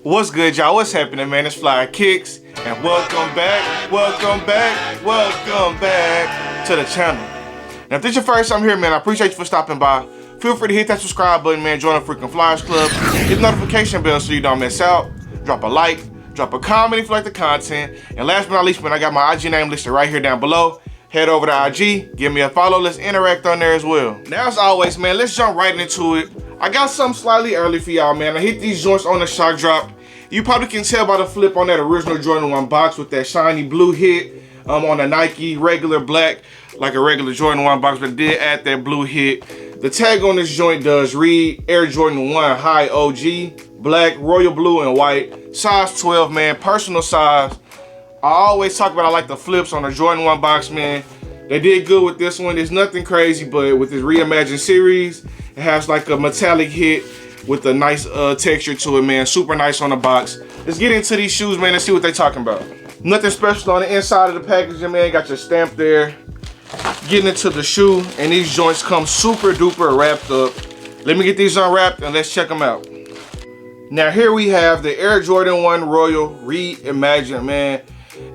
What's good, y'all? What's happening, man? It's FLYEERRKicks, and welcome back to the channel. Now, if this is your first time here, man, I appreciate you for stopping by. Feel free to hit that subscribe button, man. Join the freaking Flyers Club. Hit the notification bell so you don't miss out. Drop a like, drop a comment if you like the content. And last but not least, man, I got my IG name listed right here down below. Head over to IG, give me a follow. Let's interact on there as well. Now, as always, man, let's jump right into it. I got something slightly early for y'all, man. I hit these joints on the shock drop. You probably can tell by the flip on that original Jordan 1 box with that shiny blue hit on the Nike regular black, like a regular Jordan 1 box, but it did add that blue hit. The tag on this joint does read Air Jordan 1 High OG, black, royal blue, and white. Size 12, man, personal size. I always talk about I like the flips on the Jordan 1 box, man. They did good with this one. There's nothing crazy, but with this Reimagined series, it has like a metallic hit with a nice texture to it, man. Super nice on the box. Let's get into these shoes, man, and see what they talking about. Nothing special on the inside of the packaging, man. Got your stamp there. Getting into the shoe, and these joints come super duper wrapped up. Let me get these unwrapped and let's check them out. Now here we have the Air Jordan 1 Royal Reimagined, man.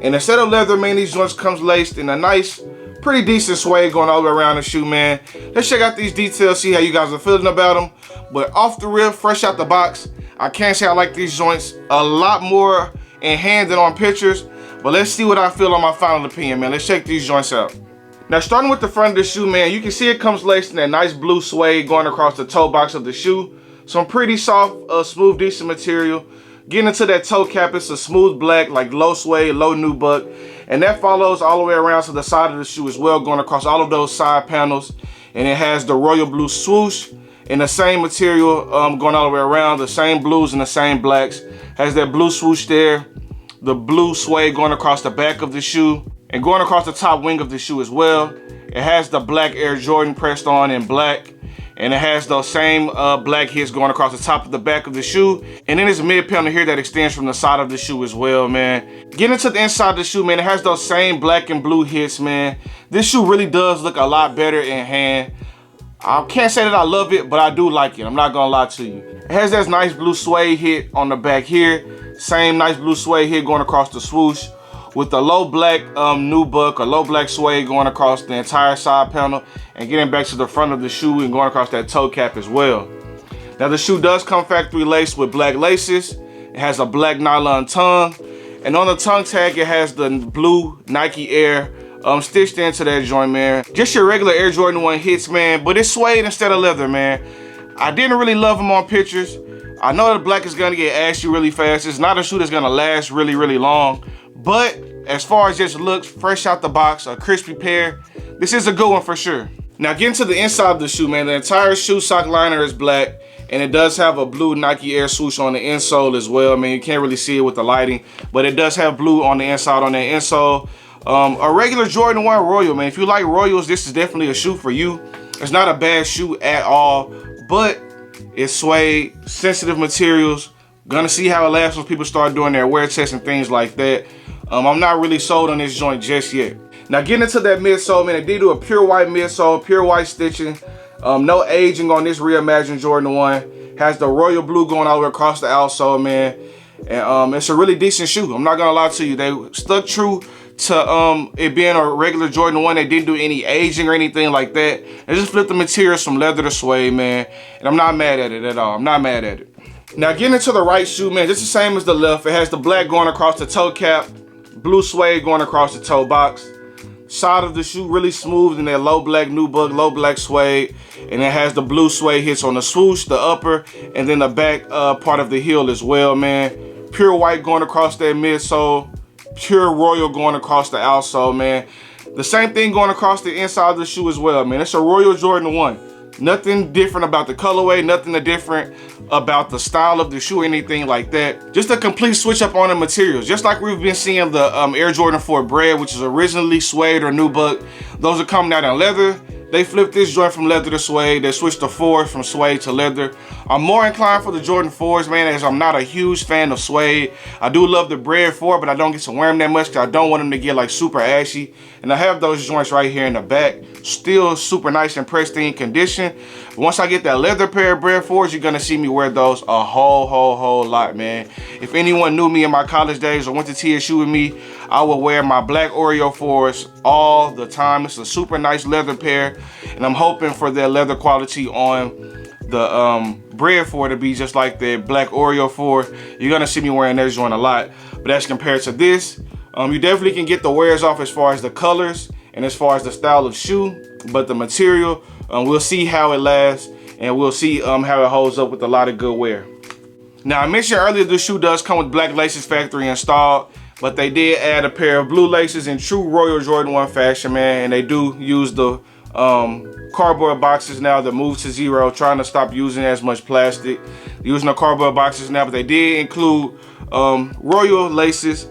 And instead of leather, man, these joints comes laced in a nice, pretty decent suede going all the way around the shoe, man. Let's check out these details, see how you guys are feeling about them. But off the rip, fresh out the box, I can't say I like these joints a lot more in hand than on pictures. But let's see what I feel on my final opinion, man. Let's check these joints out. Now, starting with the front of the shoe, man, you can see it comes laced in that nice blue suede going across the toe box of the shoe. Some pretty soft, smooth, decent material. Getting into that toe cap, it's a smooth black, like low suede, low nubuck. And that follows all the way around to the side of the shoe as well, going across all of those side panels. And it has the royal blue swoosh in the same material going all the way around, the same blues and the same blacks. Has that blue swoosh there, the blue suede going across the back of the shoe and going across the top wing of the shoe as well. It has the black Air Jordan pressed on in black. And it has those same black hits going across the top of the back of the shoe. And then there's a mid panel here that extends from the side of the shoe as well, man. Getting into the inside of the shoe, man, it has those same black and blue hits, man. This shoe really does look a lot better in hand. I can't say that I love it, but I do like it. I'm not gonna lie to you. It has that nice blue suede hit on the back here. Same nice blue suede hit going across the swoosh with the low black nubuck or low black suede going across the entire side panel and getting back to the front of the shoe and going across that toe cap as well. Now the shoe does come factory laced with black laces. It has a black nylon tongue, and on the tongue tag it has the blue Nike Air stitched into that joint, man. Just your regular Air Jordan 1 hits, man, but it's suede instead of leather, man. I didn't really love them on pictures. I know the black is gonna get ashy really fast. It's not a shoe that's gonna last really, really long. But as far as just looks, fresh out the box, a crispy pair, this is a good one for sure. Now getting to the inside of the shoe, man, the entire shoe sock liner is black, and it does have a blue Nike Air swoosh on the insole as well. I mean, you can't really see it with the lighting, but it does have blue on the inside on that insole. A regular Jordan 1 Royal, man. If you like Royals, this is definitely a shoe for you. It's not a bad shoe at all, but it's suede, sensitive materials. Gonna see how it lasts when people start doing their wear tests and things like that. I'm not really sold on this joint just yet. Now getting into that midsole, man, they did do a pure white midsole, pure white stitching. No aging on this Reimagined Jordan 1. Has the royal blue going all the way across the outsole, man. And it's a really decent shoe. I'm not gonna lie to you. They stuck true to it being a regular Jordan 1. They didn't do any aging or anything like that. They just flipped the materials from leather to suede, man. And I'm not mad at it at all. I'm not mad at it. Now getting into the right shoe, man, just the same as the left. It has the black going across the toe cap, blue suede going across the toe box. Side of the shoe really smooth in that low black nubuck, low black suede. And it has the blue suede hits on the swoosh, the upper, and then the back part of the heel as well, man. Pure white going across that midsole. Pure royal going across the outsole, man. The same thing going across the inside of the shoe as well, man. It's a Royal Jordan 1. Nothing different about the colorway, nothing different about the style of the shoe, anything like that. Just a complete switch up on the materials. Just like we've been seeing the Air Jordan 4 Bread, which is originally suede or nubuck. Those are coming out in leather. They flipped this joint from leather to suede. They switched the 4s from suede to leather. I'm more inclined for the Jordan 4s, man, as I'm not a huge fan of suede. I do love the Bread 4, but I don't get to wear them that much because I don't want them to get like super ashy. And I have those joints right here in the back. still super nice and pristine condition. But once I get that leather pair of Bred 4s, you're gonna see me wear those a whole lot, man. If anyone knew me in my college days or went to TSU with me, I would wear my black Oreo 4s all the time. It's a super nice leather pair, and I'm hoping for that leather quality on the Bred 4 to be just like the black Oreo 4. You're gonna see me wearing that joint a lot. But as compared to this, you definitely can get the wears off as far as the colors and as far as the style of shoe. But the material, we'll see how it lasts, and we'll see how it holds up with a lot of good wear. Now, I mentioned earlier the shoe does come with black laces factory installed, but they did add a pair of blue laces in true Royal Jordan 1 fashion, man. And they do use the cardboard boxes now that move to zero, trying to stop using as much plastic. Using the cardboard boxes now, but they did include Royal laces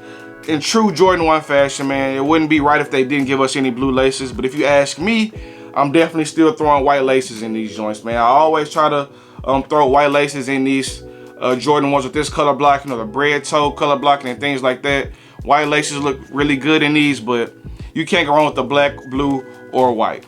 in true Jordan 1 fashion, man. It wouldn't be right if they didn't give us any blue laces, but if you ask me, I'm definitely still throwing white laces in these joints, man. I always try to throw white laces in these Jordan 1s with this color blocking or the Bred toe color blocking and things like that. White laces look really good in these, but you can't go wrong with the black, blue, or white.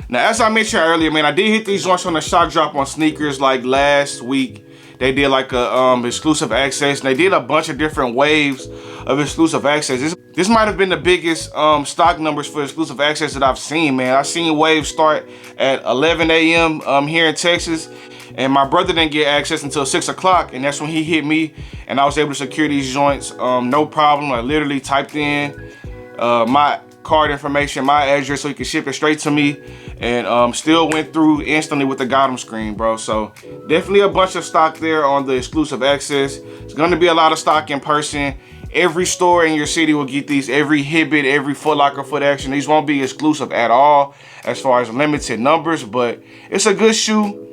Now, as I mentioned earlier, man, I did hit these joints on a shock drop on sneakers like last week. They did like a exclusive access, and they did a bunch of different waves of exclusive access. This might have been the biggest stock numbers for exclusive access that I've seen, man. I've seen waves start at 11 a.m. Here in Texas, and my brother didn't get access until 6 o'clock, and that's when he hit me, and I was able to secure these joints no problem. I literally typed in my card information, my address, so he could ship it straight to me, and still went through instantly with the got 'em screen, bro. So definitely a bunch of stock there on the exclusive access. It's gonna be a lot of stock in person. Every store in your city will get these, every Hibbett, every Foot Locker, Foot Action. These won't be exclusive at all as far as limited numbers, but it's a good shoe.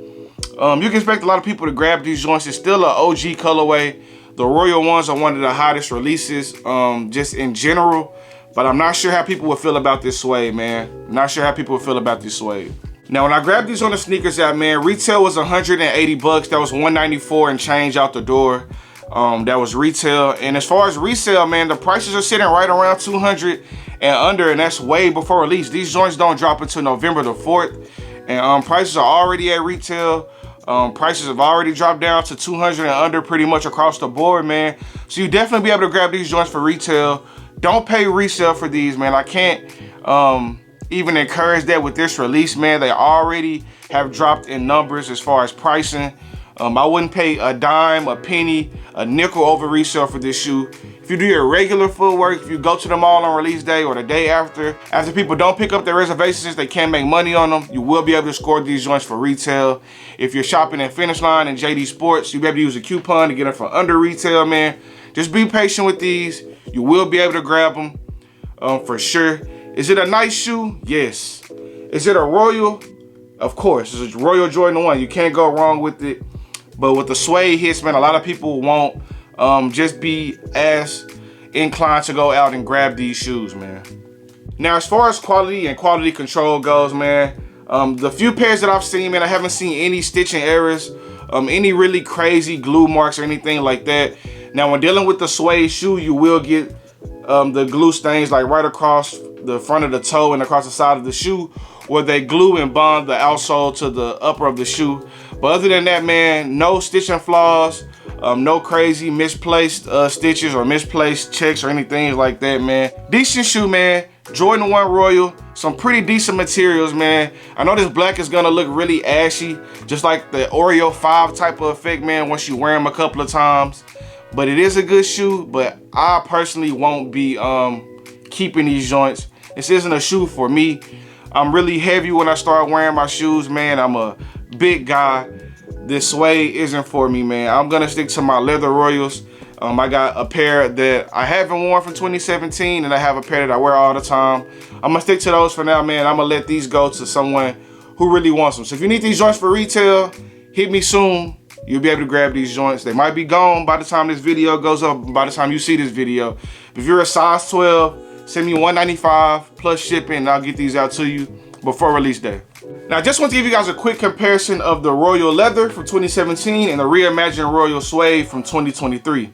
You can expect a lot of people to grab these joints. It's still an OG colorway. The Royal ones are one of the hottest releases just in general. But I'm not sure how people would feel about this suede, man. I'm not sure how people would feel about this suede. Now, when I grabbed these on the sneakers app, man, retail was 180 bucks. That was 194 and change out the door. That was retail. And as far as resale, man, the prices are sitting right around 200 and under, and that's way before release. These joints don't drop until November the 4th. And prices are already at retail. Prices have already dropped down to 200 and under pretty much across the board, man. So you definitely be able to grab these joints for retail. Don't pay resale for these, man. I can't even encourage that with this release, man. They already have dropped in numbers as far as pricing. I wouldn't pay a dime, a penny, a nickel over resale for this shoe. If you do your regular footwork, if you go to the mall on release day or the day after people don't pick up their reservations since they can't make money on them, you will be able to score these joints for retail. If you're shopping at Finish Line and JD Sports, you'll be able to use a coupon to get them for under retail, man. Just be patient with these. You will be able to grab them for sure. Is it a nice shoe? Yes. Is it a Royal? Of course. It's a Royal Jordan 1. You can't go wrong with it. But with the suede hits, man, a lot of people won't just be as inclined to go out and grab these shoes, man. Now, as far as quality and quality control goes, man, the few pairs that I've seen, man, I haven't seen any stitching errors, any really crazy glue marks or anything like that. Now, when dealing with the suede shoe, you will get the glue stains like right across the front of the toe and across the side of the shoe, where they glue and bond the outsole to the upper of the shoe. But other than that, man, no stitching flaws, no crazy misplaced stitches or misplaced checks or anything like that, man. Decent shoe, man. Jordan 1 Royal, some pretty decent materials, man. I know this black is gonna look really ashy, just like the Oreo 5 type of effect, man, once you wear them a couple of times. But it is a good shoe, but I personally won't be keeping these joints. This isn't a shoe for me. I'm really heavy when I start wearing my shoes, man. I'm a big guy. This suede isn't for me, man. I'm gonna stick to my leather Royals. I got a pair that I haven't worn from 2017, and I have a pair that I wear all the time. I'm gonna stick to those for now, man. I'm gonna let these go to someone who really wants them. So if you need these joints for retail, hit me soon. You'll be able to grab these joints. They might be gone by the time this video goes up, by the time you see this video. If you're a size 12, send me $195 plus shipping, and I'll get these out to you before release day. Now, I just want to give you guys a quick comparison of the Royal Leather from 2017 and the Reimagined Royal Suede from 2023.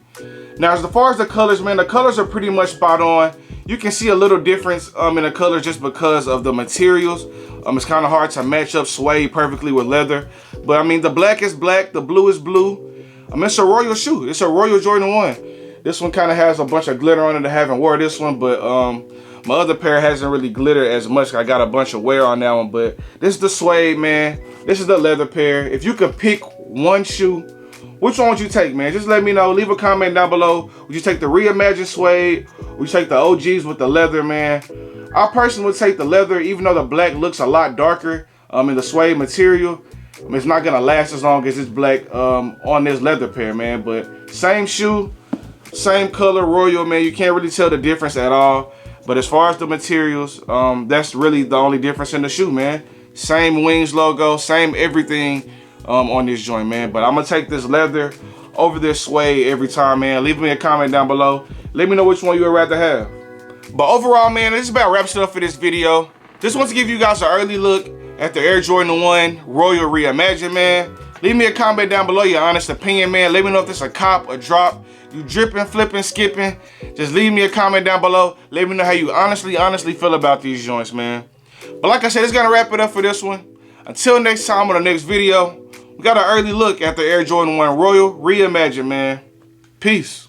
Now, as far as the colors, man, the colors are pretty much spot on. You can see a little difference in the colors just because of the materials. It's kind of hard to match up suede perfectly with leather. But I mean, the black is black, the blue is blue. It's a royal shoe. It's a Royal Jordan 1. This one kind of has a bunch of glitter on it. I haven't wore this one, but my other pair hasn't really glittered as much. I got a bunch of wear on that one, but this is the suede, man. This is the leather pair. If you could pick one shoe, which one would you take, man? Just let me know. Leave a comment down below. Would you take the Reimagined suede? Would you take the OGs with the leather, man? I personally would take the leather, even though the black looks a lot darker in the suede material. It's not gonna last as long as it's black on this leather pair, man. But same shoe, same color, royal, man. You can't really tell the difference at all. But as far as the materials, that's really the only difference in the shoe, man. Same wings logo, same everything on this joint, man. But I'm gonna take this leather over this suede every time, man. Leave me a comment down below. Let me know which one you would rather have. But overall, man, this is about wraps it up for this video. Just want to give you guys an early look at the Air Jordan 1 Royal Reimagined, man. Leave me a comment down below, your honest opinion, man. Let me know if this a cop, a drop, you dripping, flipping, skipping. Just leave me a comment down below. Let me know how you honestly feel about these joints, man. But like I said, it's gonna wrap it up for this one. Until next time on the next video, we got an early look at the Air Jordan 1 Royal Reimagined, man. Peace.